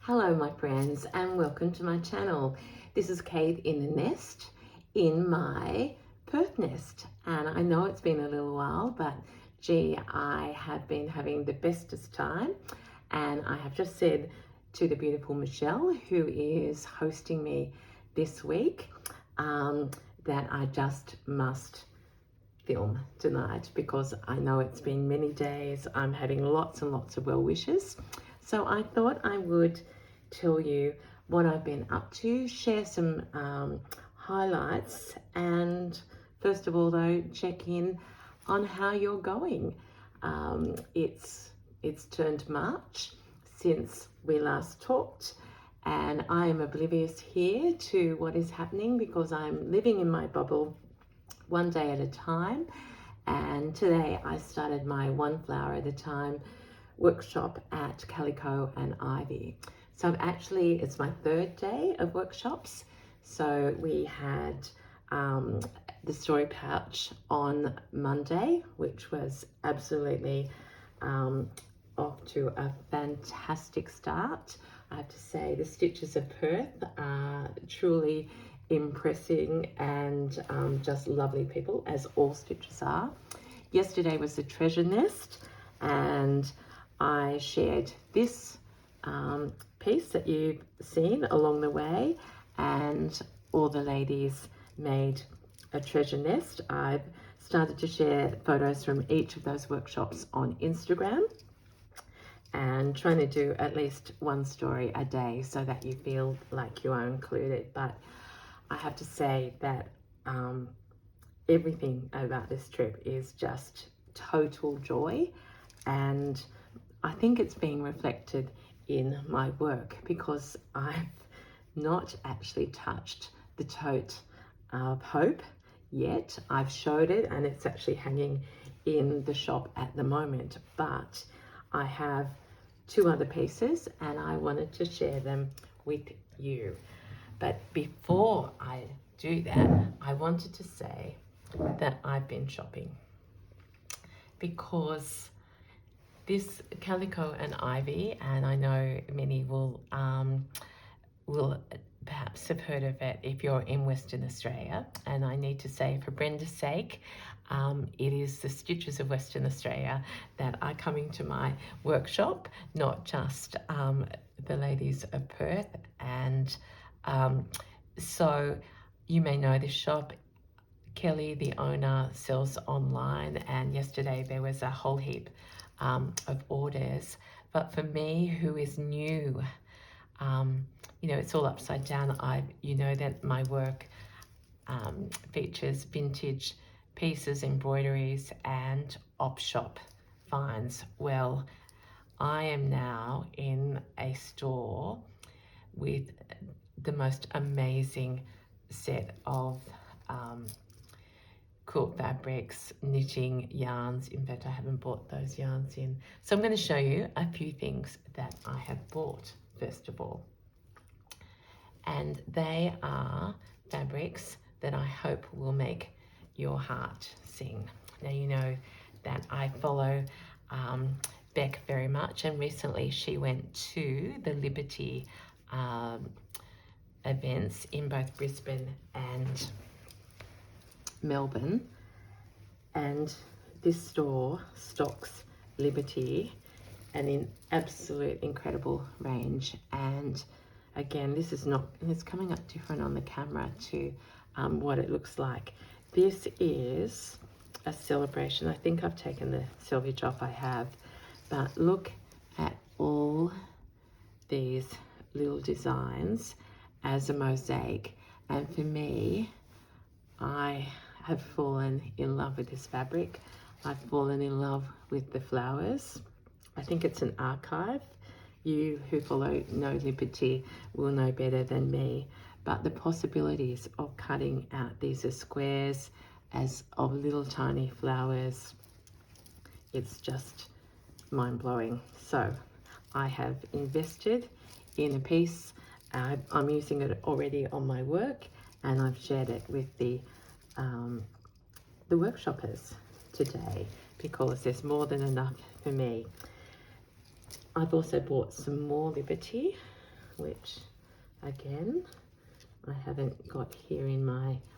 Hello my friends and welcome to my channel. This is Kate in the nest in my Perth nest, and I know it's been a little while, but gee, I have been having the bestest time, and I have just said to the beautiful Michelle, who is hosting me this week, that I just must film tonight because I know it's been many days. I'm having lots and lots of well wishes, so I thought I would tell you what I've been up to, share some highlights, and first of all though, check in on how you're going. It's turned March since we last talked, and I am oblivious here to what is happening because I'm living in my bubble one day at a time. And today I started my one flower at a time workshop at Calico and Ivy. So it's my third day of workshops. So we had the story pouch on Monday, which was absolutely off to a fantastic start. I have to say the stitches of Perth are truly impressing, and just lovely people, as all stitches are. Yesterday was the treasure nest, and I shared this piece that you've seen along the way, and all the ladies made a treasure nest. I've started to share photos from each of those workshops on Instagram, and trying to do at least one story a day so that you feel like you are included. But I have to say that everything about this trip is just total joy, and I think it's being reflected in my work because I've not actually touched the Tote of Hope yet. I've showed it and it's actually hanging in the shop at the moment, but I have two other pieces and I wanted to share them with you. But before I do that, I wanted to say that I've been shopping because this Calico and Ivy, and I know many will perhaps have heard of it if you're in Western Australia. And I need to say, for Brenda's sake, it is the Stitches of Western Australia that are coming to my workshop, not just the ladies of Perth. And so you may know this shop. Kelly, the owner, sells online, and yesterday there was a whole heap of orders. But for me, who is new, you know, it's all upside down. You know that my work features vintage pieces, embroideries, and op shop finds. Well, I am now in a store with the most amazing set of quilt fabrics, knitting yarns. In fact, I haven't bought those yarns in. So I'm going to show you a few things that I have bought, first of all. And they are fabrics that I hope will make your heart sing. Now, you know that I follow Beck very much, and recently she went to the Liberty events in both Brisbane and Melbourne, and this store stocks Liberty and in absolute incredible range. And again, this is not, it's coming up different on the camera to what it looks like. This is a celebration. I think I've taken the selvage off, I have, but look at all these little designs as a mosaic. And for me, I have fallen in love with this fabric. I've fallen in love with the flowers. I think it's an archive. You who follow No Liberty will know better than me, but the possibilities of cutting out these as squares as of little tiny flowers, it's just mind-blowing. So I have invested in a piece. I'm using it already on my work, and I've shared it with the workshoppers today because there's more than enough for me. I've also bought some more Liberty. which again, I haven't got here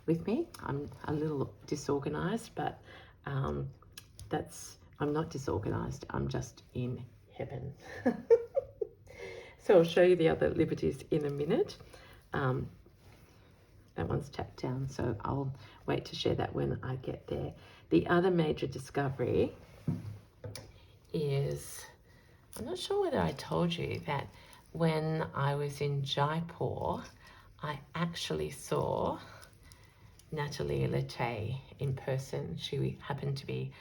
with me. I'm a little disorganized, but I'm not disorganized, I'm just in heaven. So I'll show you the other liberties in a minute. That one's tapped down, so I'll wait to share that when I get there. The other major discovery is, I'm not sure whether I told you that when I was in Jaipur, I actually saw Natalie Lete in person. She happened to be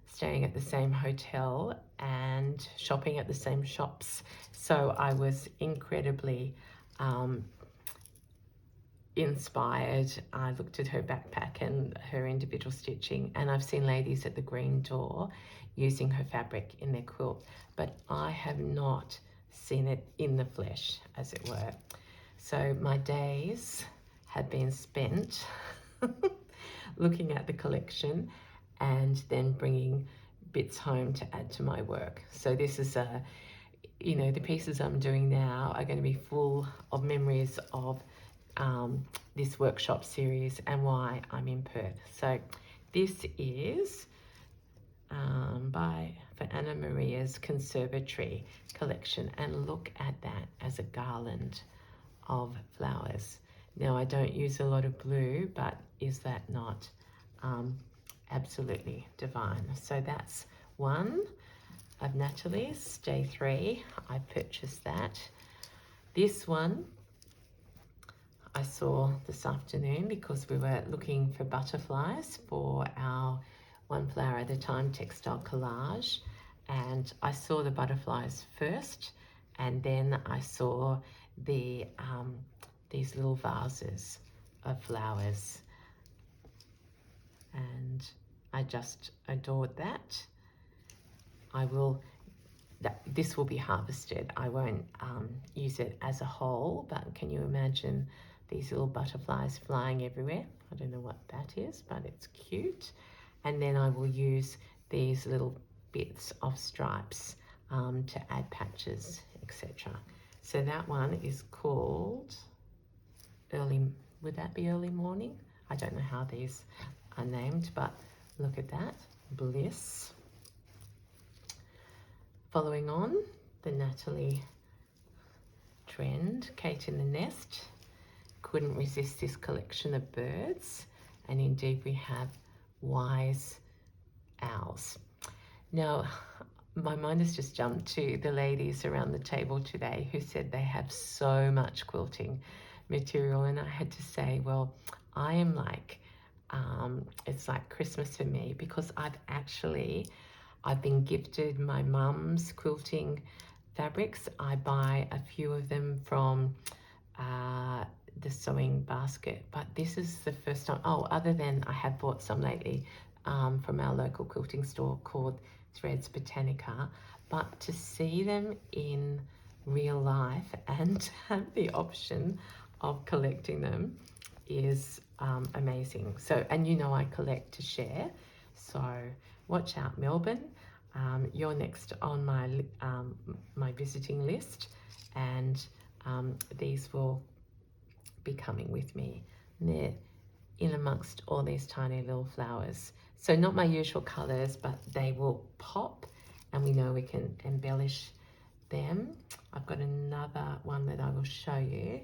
staying at the same hotel and shopping at the same shops. So I was incredibly inspired. I looked at her backpack and her individual stitching, and I've seen ladies at the Green Door using her fabric in their quilt, but I have not seen it in the flesh, as it were. So my days have been spent looking at the collection and then bringing bits home to add to my work. So this is the pieces I'm doing now are going to be full of memories of this workshop series and why I'm in Perth. So this is for Anna Maria's Conservatory collection, and look at that as a garland of flowers. Now, I don't use a lot of blue, but is that not absolutely divine? So that's one of Natalie's, day 3. I purchased that. This one I saw this afternoon because we were looking for butterflies for our One Flower at a Time textile collage, and I saw the butterflies first, and then I saw the these little vases of flowers, and I just adored that. This will be harvested. I won't use it as a whole, but can you imagine these little butterflies flying everywhere? I don't know what that is, but it's cute. And then I will use these little bits of stripes to add patches, etc. So that one is called would that be early morning? I don't know how these are named, but look at that, Bliss. Following on, the Natalie trend, Kate in the Nest. Couldn't resist this collection of birds, and indeed we have wise owls. Now, my mind has just jumped to the ladies around the table today who said they have so much quilting material, and I had to say, well, I am like, it's like Christmas for me, because I've been gifted my mum's quilting fabrics. I buy a few of them from the sewing basket, but this is the first time, other than I have bought some lately from our local quilting store called Threads Botanica, but to see them in real life and have the option of collecting them is amazing. So, and I collect to share, so watch out, Melbourne. You're next on my visiting list, and these will be coming with me. And they're in amongst all these tiny little flowers. So not my usual colors, but they will pop, and we know we can embellish them. I've got another one that I will show you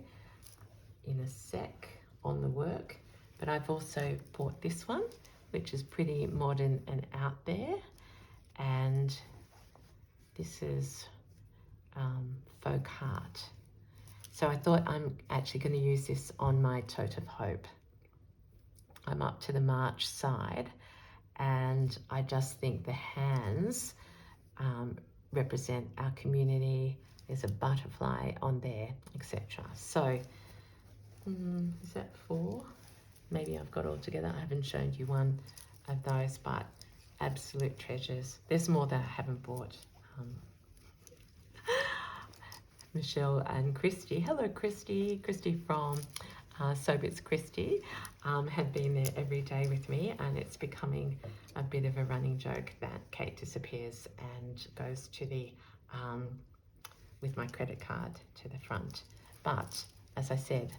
in a sec on the work, but I've also bought this one, which is pretty modern and out there, and this is Folk Heart. So I thought I'm actually going to use this on my Tote of Hope. I'm up to the March side, and I just think the hands represent our community. There's a butterfly on there, etc. So is that 4? Maybe I've got all together. I haven't shown you one of those, but absolute treasures. There's more that I haven't bought. Michelle and Kristy. Hello, Kristy. Kristy from Sewbits Kristy have been there every day with me, and it's becoming a bit of a running joke that Kate disappears and goes to the with my credit card to the front. But as I said,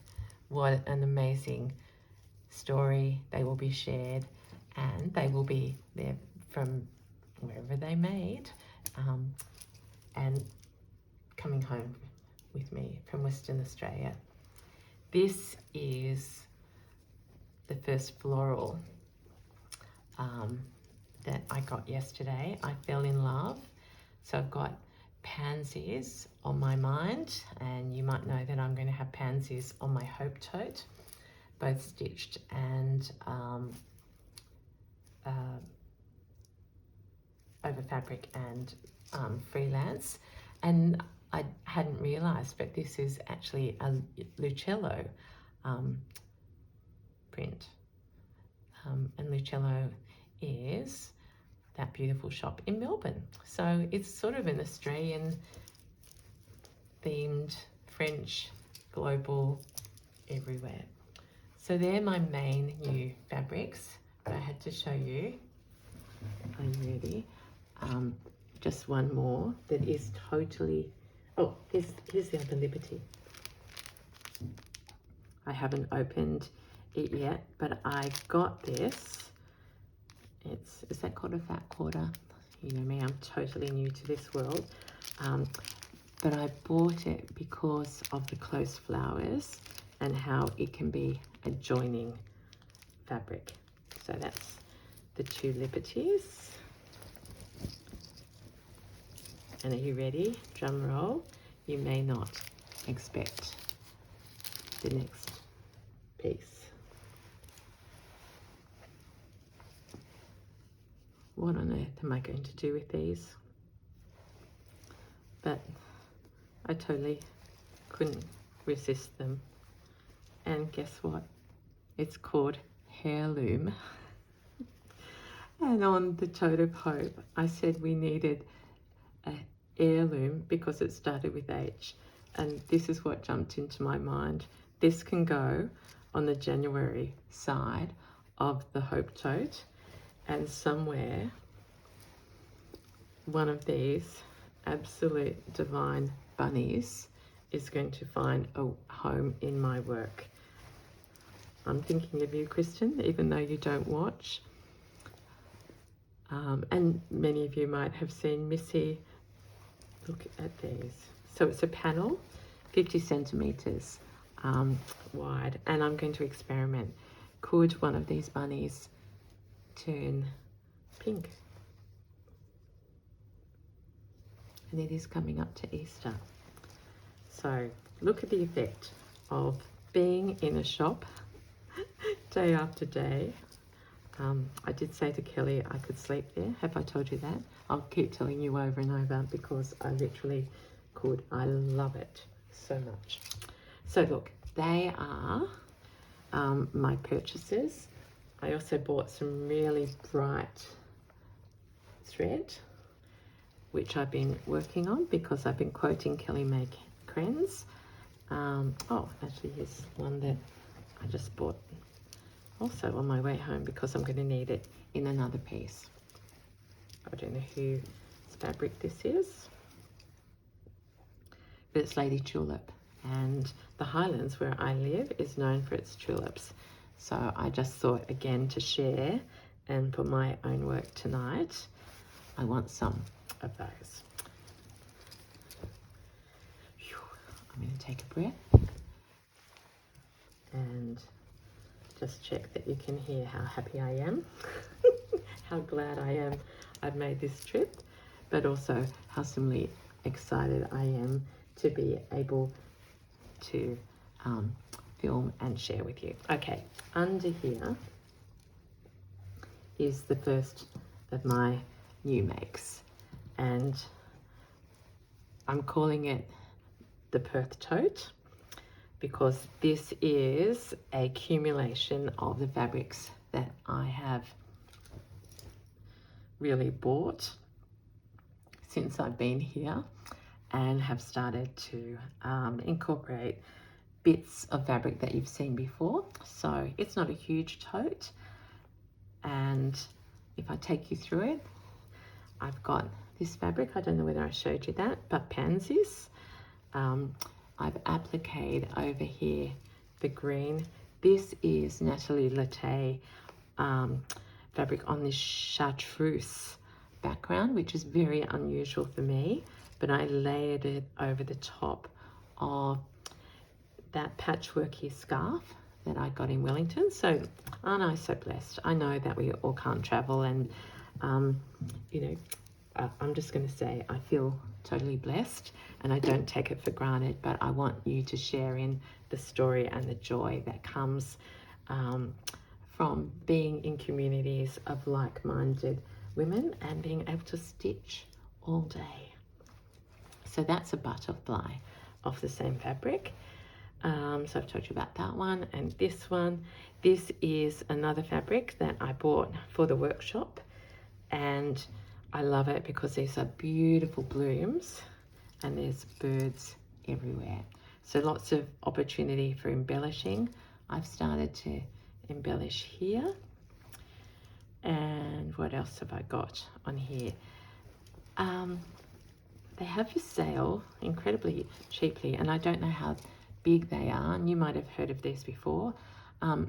what an amazing story. They will be shared, and they will be there from wherever they made, and coming home with me from Western Australia. This is the first floral that I got yesterday. I fell in love. So I've got pansies on my mind, and you might know that I'm going to have pansies on my Hope Tote, both stitched and over fabric and freelance. And I hadn't realized, but this is actually a Lucello print. And Lucello is that beautiful shop in Melbourne. So it's sort of an Australian themed, French, global, everywhere. So they're my main new fabrics that I had to show you. Are you ready? Just one more that is totally, oh, here's the other Liberty. I haven't opened it yet, but I got this. Is that called a fat quarter? You know me, I'm totally new to this world. But I bought it because of the close flowers and how it can be a joining fabric. So that's the two Liberties. And are you ready? Drum roll. You may not expect the next piece. What on earth am I going to do with these? But I totally couldn't resist them. And guess what? It's called Heirloom. And on the Tote of Hope, I said we needed an heirloom because it started with H. And this is what jumped into my mind. This can go on the January side of the Hope Tote. And somewhere, one of these absolute divine bunnies is going to find a home in my work. I'm thinking of you, Kristen, even though you don't watch. And many of you might have seen Missy. Look at these. So it's a panel, 50 centimeters wide, and I'm going to experiment. Could one of these bunnies turn pink? And it is coming up to Easter. So look at the effect of being in a shop day after day. I did say to Kelly I could sleep there. Have I told you that? I'll keep telling you over and over because I literally could. I love it so much. So look, they are my purchases. I also bought some really bright thread, which I've been working on because I've been quoting Kelly Make Crayons. Oh, actually here's one that I just bought also on my way home because I'm going to need it in another piece. I don't know whose fabric this is, but it's Lady Tulip, and the Highlands where I live is known for its tulips. So I just thought again to share, and for my own work tonight, I want some of those. Whew. I'm going to take a breath and just check that you can hear how happy I am, how glad I am I've made this trip, but also how similarly excited I am to be able to film and share with you. Okay, under here is the first of my new makes, and I'm calling it the Perth Tote because this is a accumulation of the fabrics that I have really bought since I've been here and have started to incorporate bits of fabric that you've seen before. So it's not a huge tote, and if I take you through it, I've got this fabric. I don't know whether I showed you that, but pansies. I've appliqued over here the green. This is Natalie Lete fabric on this chartreuse background, which is very unusual for me, but I layered it over the top of that patchworky scarf that I got in Wellington. So aren't I so blessed? I know that we all can't travel, and you know, I'm just going to say I feel totally blessed, and I don't take it for granted, but I want you to share in the story and the joy that comes from being in communities of like-minded women and being able to stitch all day. So that's a butterfly off the same fabric. So I've told you about that one, and this one. This is another fabric that I bought for the workshop, and I love it because these are beautiful blooms and there's birds everywhere. So lots of opportunity for embellishing. I've started to embellish here. And what else have I got on here? They have for sale incredibly cheaply, and I don't know how big they are, and you might have heard of these before. I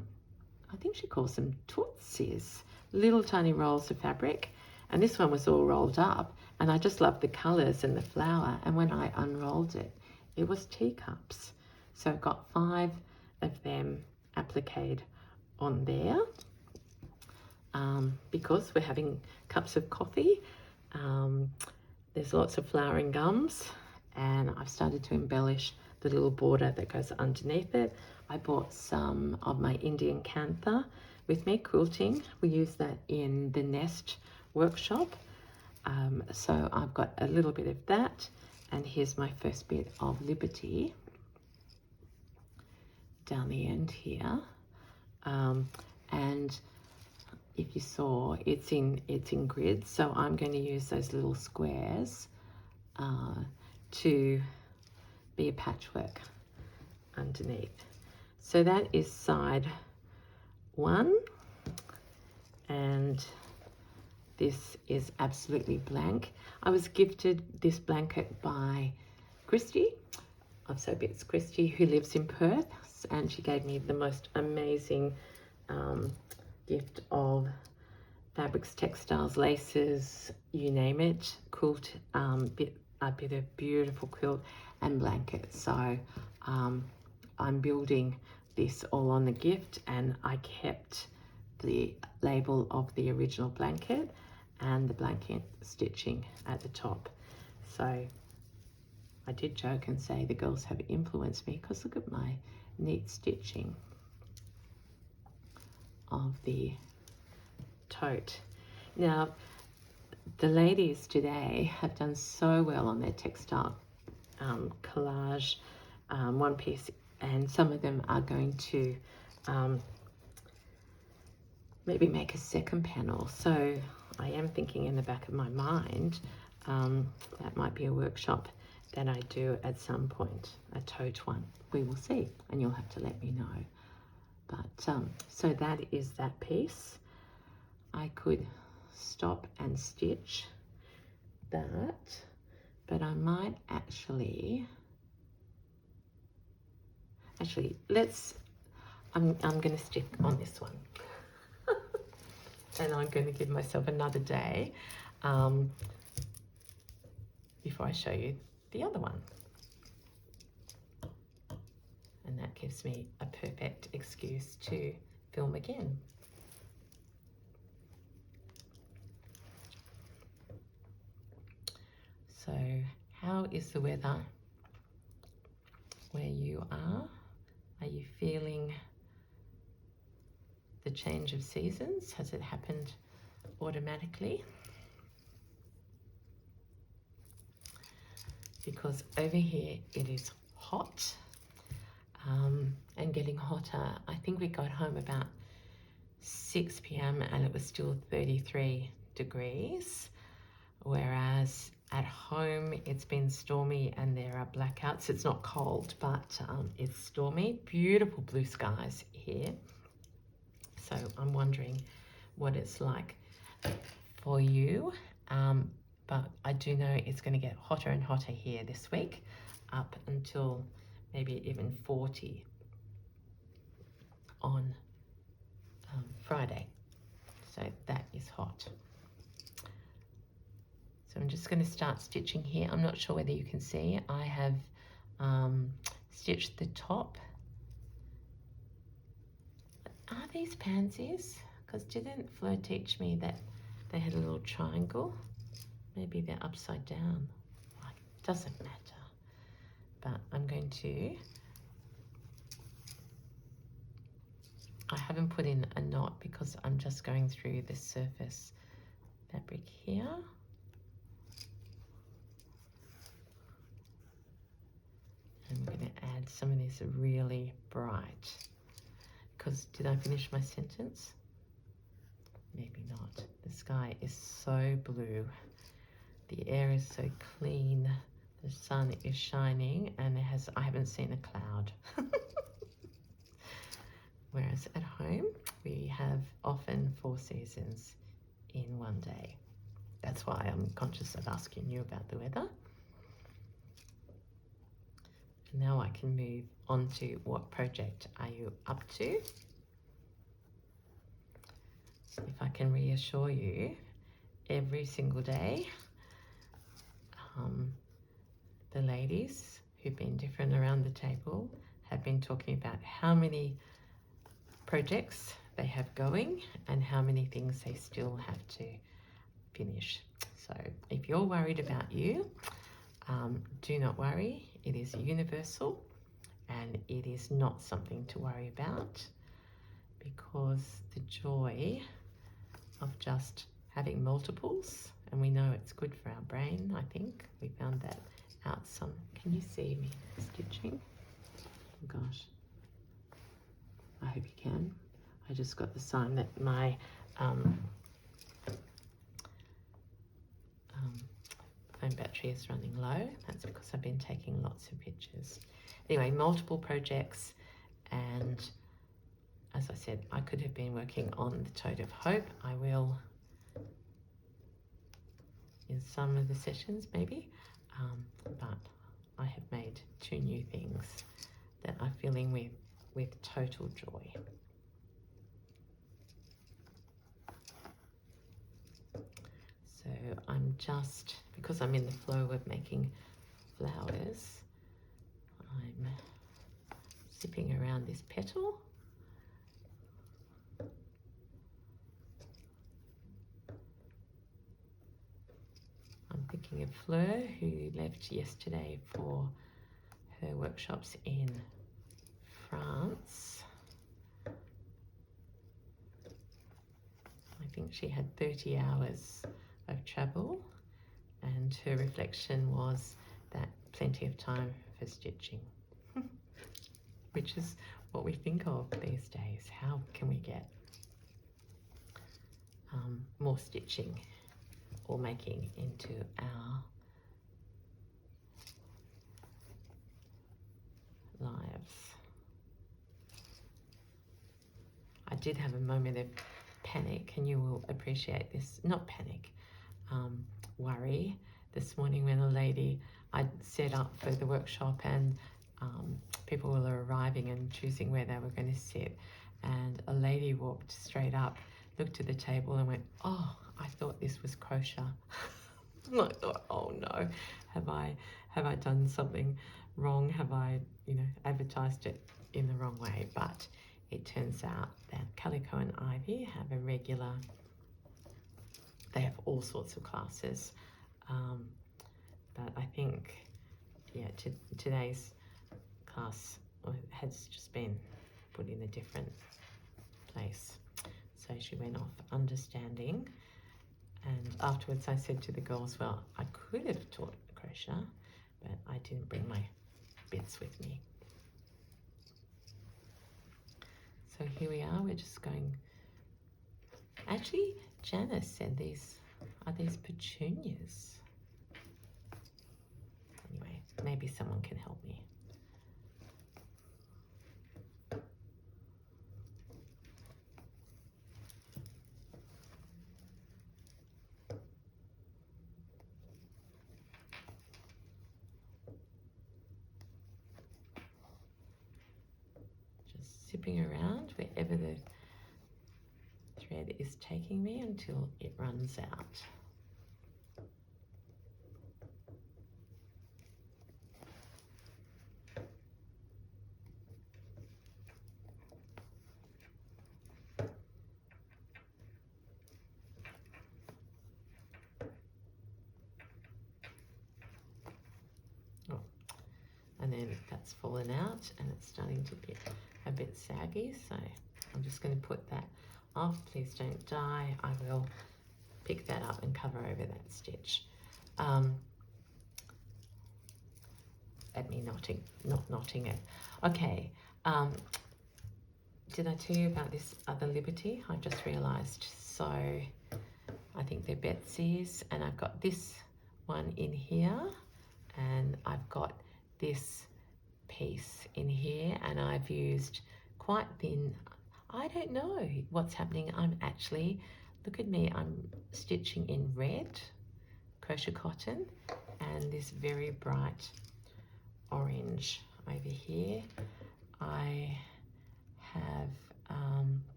think she calls them Totes, little tiny rolls of fabric, and this one was all rolled up, and I just loved the colors and the flower, and when I unrolled it, it was teacups. So I've got 5 of them appliqued on there because we're having cups of coffee. There's lots of flowering gums, and I've started to embellish the little border that goes underneath it. I bought some of my Indian Cantha with me, Quilting. We use that in the Nest workshop. So I've got a little bit of that, and here's my first bit of Liberty down the end here. And if you saw, it's in grids, so I'm going to use those little squares to be a patchwork underneath. So that is side 1, and this is absolutely blank. I was gifted this blanket by Kristy of Sewbits Kristy, who lives in Perth, and she gave me the most amazing gift of fabrics, textiles, laces, you name it, quilt, a bit of beautiful quilt and blanket. So I'm building this all on the gift, and I kept the label of the original blanket and the blanket stitching at the top. So I did joke and say the girls have influenced me, because look at my neat stitching of the tote. Now, the ladies today have done so well on their textile collage one piece, and some of them are going to maybe make a second panel. So I am thinking in the back of my mind that might be a workshop that I do at some point, a tote one. We will see, and you'll have to let me know. But so that is that piece. I could stop and stitch that, but I might actually I'm going to stick on this one. And I'm going to give myself another day before I show you the other one. And that gives me a perfect excuse to film again. So, how is the weather where you are? Are you feeling the change of seasons? Has it happened automatically? Because over here it is hot and getting hotter. I think we got home about 6 p.m. and it was still 33 degrees, whereas at home it's been stormy and there are blackouts. It's not cold, but it's stormy. Beautiful blue skies here. So I'm wondering what it's like for you. But I do know it's going to get hotter and hotter here this week, up until maybe even 40 on Friday. So that is hot. So I'm just going to start stitching here. I'm not sure whether you can see. I have stitched the top. Are these pansies? Because didn't Fleur teach me that they had a little triangle? Maybe they're upside down. It doesn't matter. But I'm going to... I haven't put in a knot because I'm just going through the surface fabric here. And I'm going to add some of this really bright. Because did I finish my sentence? Maybe not. The sky is so blue. The air is so clean. The sun is shining, and I haven't seen a cloud. Whereas at home, we have often 4 seasons in one day. That's why I'm conscious of asking you about the weather. And now I can move on to what project are you up to? If I can reassure you, every single day, the ladies who've been different around the table have been talking about how many projects they have going and how many things they still have to finish. So if you're worried about you, do not worry. It is universal and it is not something to worry about, because the joy of just having multiples, and we know it's good for our brain. I think we found that out some. Can you see me stitching? Oh gosh, I hope you can. I just got the sign that my phone battery is running low. That's because I've been taking lots of pictures. Anyway, multiple projects, and as I said, I could have been working on the Tote of Hope. I will in some of the sessions maybe, but I have made 2 new things that are filling with total joy. So I'm just, because I'm in the flow of making flowers, I'm zipping around this petal. I'm thinking of Fleur, who left yesterday for her workshops in France. I think she had 30 hours of travel, and her reflection was that plenty of time for stitching, which is what we think of these days. How can we get more stitching or making into our lives? I did have a moment of panic, and you will appreciate this, not panic, worry this morning when a lady, I'd set up for the workshop, and people were arriving and choosing where they were going to sit, and a lady walked straight up, looked at the table and went, "Oh, I thought this was kosher." I thought, oh no, have I done something wrong? Have I, advertised it in the wrong way? But it turns out that Calico and Ivy have a regular, they have all sorts of classes, but I think, yeah, today's class has just been put in a different place. So she went off understanding, and afterwards I said to the girls, well, I could have taught crochet, but I didn't bring my bits with me. So here we are, we're just going, actually Janice said these are petunias. Anyway, maybe someone can help me. jumping around wherever the thread is taking me until it runs out. And then that's fallen out and it's starting to get a bit saggy, so I'm just going to put that off. Please don't die. I will pick that up and cover over that stitch. At me not knotting it. Okay, did I tell you about this other Liberty? I just realized. So I think they're Betsy's, and I've got this one in here, and I've got this piece in here, and I've used quite thin, I don't know what's happening. I'm actually, look at me, I'm stitching in red crochet cotton and this very bright orange over here. I have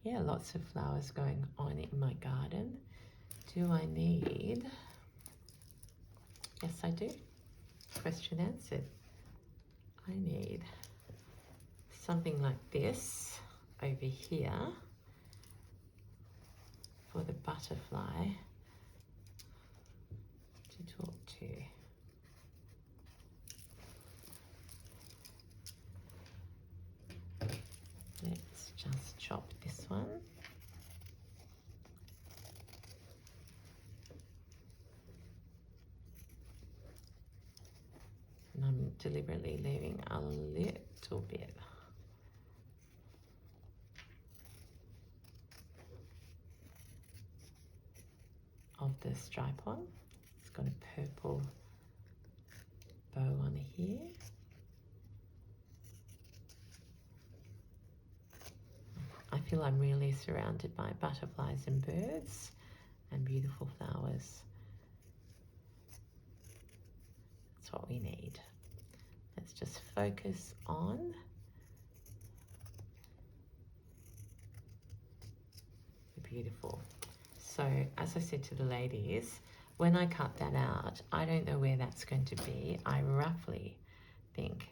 yeah, lots of flowers going on in my garden. Do I need, yes I do, question answered. I need something like this over here for the butterfly to talk to. Let's just chop this one. And I'm deliberately leaving a little bit. Of the stripe on. It's got a purple bow on here. I feel I'm really surrounded by butterflies and birds and beautiful flowers. That's what we need. Let's just focus on the beautiful. So as I said to the ladies, when I cut that out, I don't know where that's going to be. I roughly think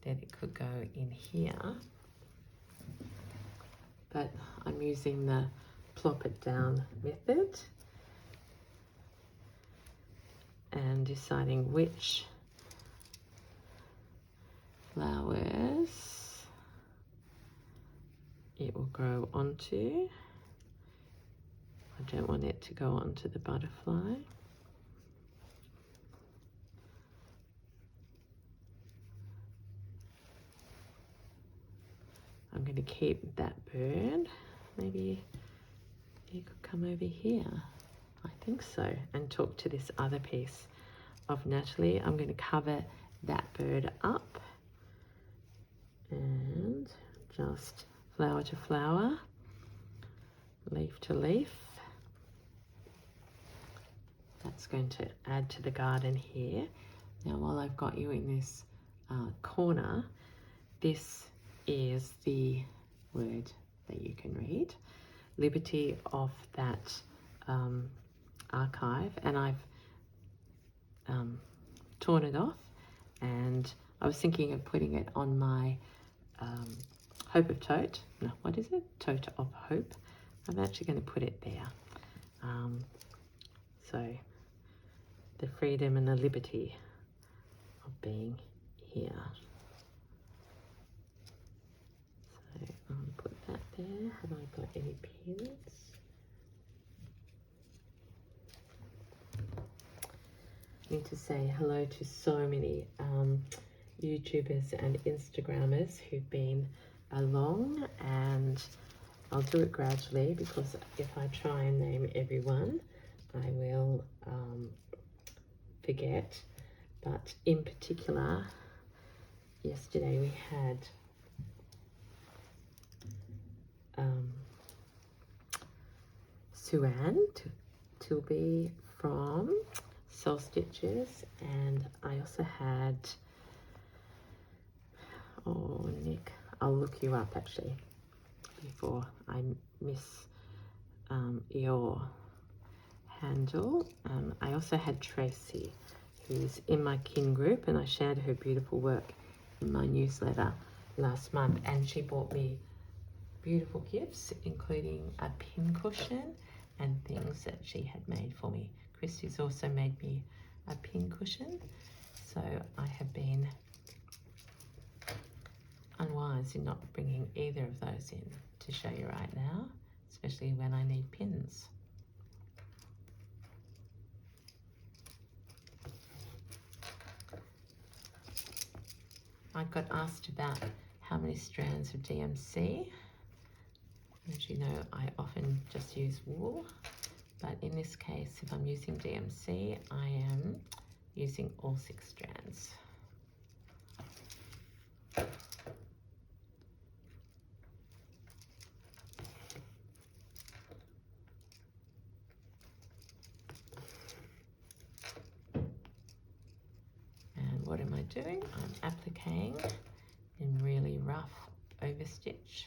that it could go in here, but I'm using the plop it down method and deciding which flowers it will grow onto. I don't want it to go onto the butterfly. I'm going to keep that bird. Maybe you could come over here. I think so. And talk to this other piece of Natalie. I'm going to cover that bird up and just flower to flower, leaf to leaf. That's going to add to the garden here. Now, while I've got you in this corner, this is the word that you can read, Liberty, of that archive, and I've torn it off, and I was thinking of putting it on my Hope of Tote. No, what is it? Tote of Hope. I'm actually going to put it there. So the freedom and the liberty of being here. So I'll put that there. Have I got any pins? I need to say hello to so many YouTubers and Instagrammers who've been along, and I'll do it gradually because if I try and name everyone, I will forget. But in particular, yesterday we had Swan to be from Soul Stitches, and I also had, oh Nick, I'll look you up actually before I miss your handle. I also had Tracy, who's in my kin group, and I shared her beautiful work in my newsletter last month, and she bought me beautiful gifts, including a pin cushion and things that she had made for me. Kristy's also made me a pin cushion, so I have been unwise in not bringing either of those in to show you right now, especially when I need pins. I got asked about how many strands of DMC. As you know, I often just use wool, but in this case, if I'm using DMC, I am using all 6 strands. And what am I doing? I'm appliquing in really rough overstitch.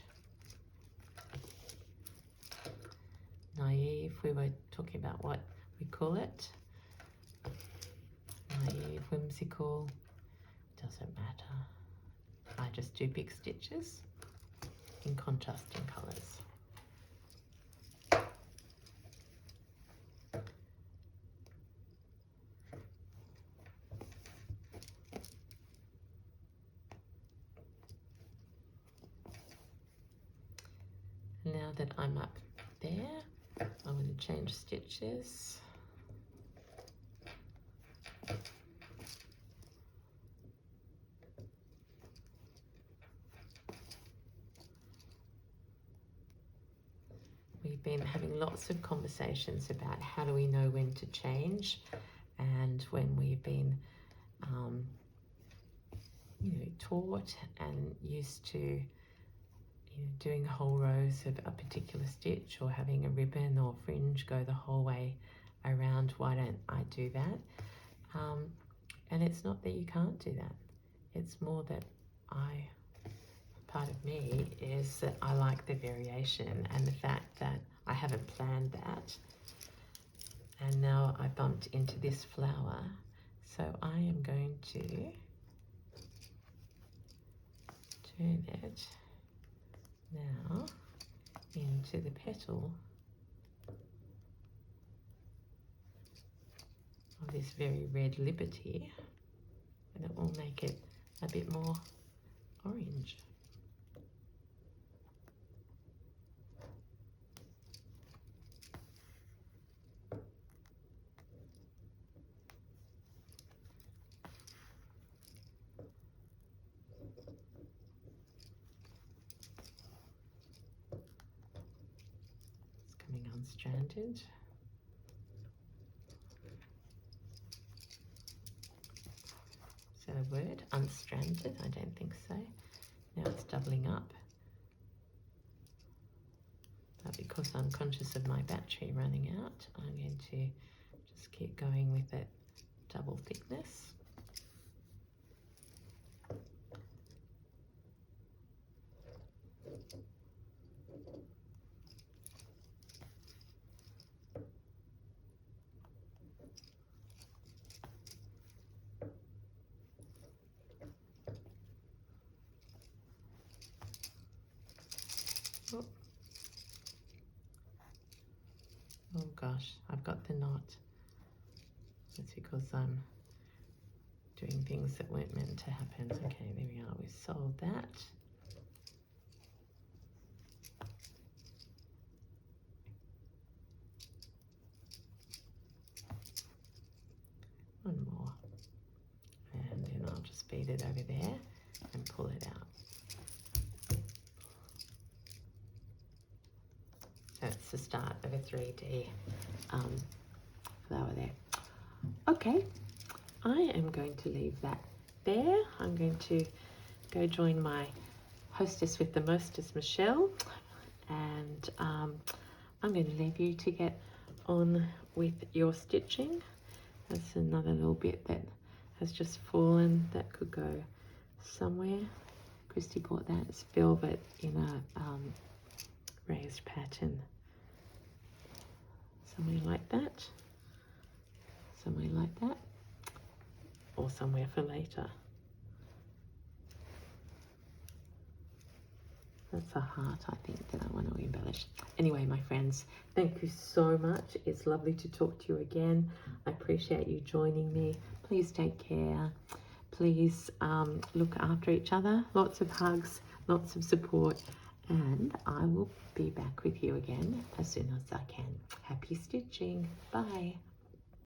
Naive, we were talking about what we call it. Naive, whimsical, doesn't matter. I just do big stitches in contrasting colours. Now that I'm up there, I'm going to change stitches. We've been having lots of conversations about how do we know when to change, and when we've been taught and used to doing whole rows of a particular stitch, or having a ribbon or fringe go the whole way around. Why don't I do that? And it's not that you can't do that. It's more that part of me is that I like the variation and the fact that I haven't planned that. And now I bumped into this flower, so I am going to turn it now into the petal of this very red Liberty, and it will make it a bit more orange. It's coming unstranded. Is that a word? Unstranded? I don't think so. Now it's doubling up. But because I'm conscious of my battery running out, I'm going to just keep going with it double thickness. Oh gosh, I've got the knot. That's because I'm doing things that weren't meant to happen. Okay, there we are, we've solved that. One more. And then I'll just bead it over there and pull it out. That's the start of a 3D flower there. Okay, I am going to leave that there. I'm going to go join my hostess with the mostest, Michelle, and I'm going to leave you to get on with your stitching. That's another little bit that has just fallen that could go somewhere. Kristy bought that. It's velvet in a raised pattern. Somewhere like that. Somewhere like that. Or somewhere for later. That's a heart, I think, that I want to embellish. Anyway, my friends, thank you so much. It's lovely to talk to you again. I appreciate you joining me. Please take care. Please look after each other. Lots of hugs, lots of support. And I will be back with you again as soon as I can. Happy stitching. Bye.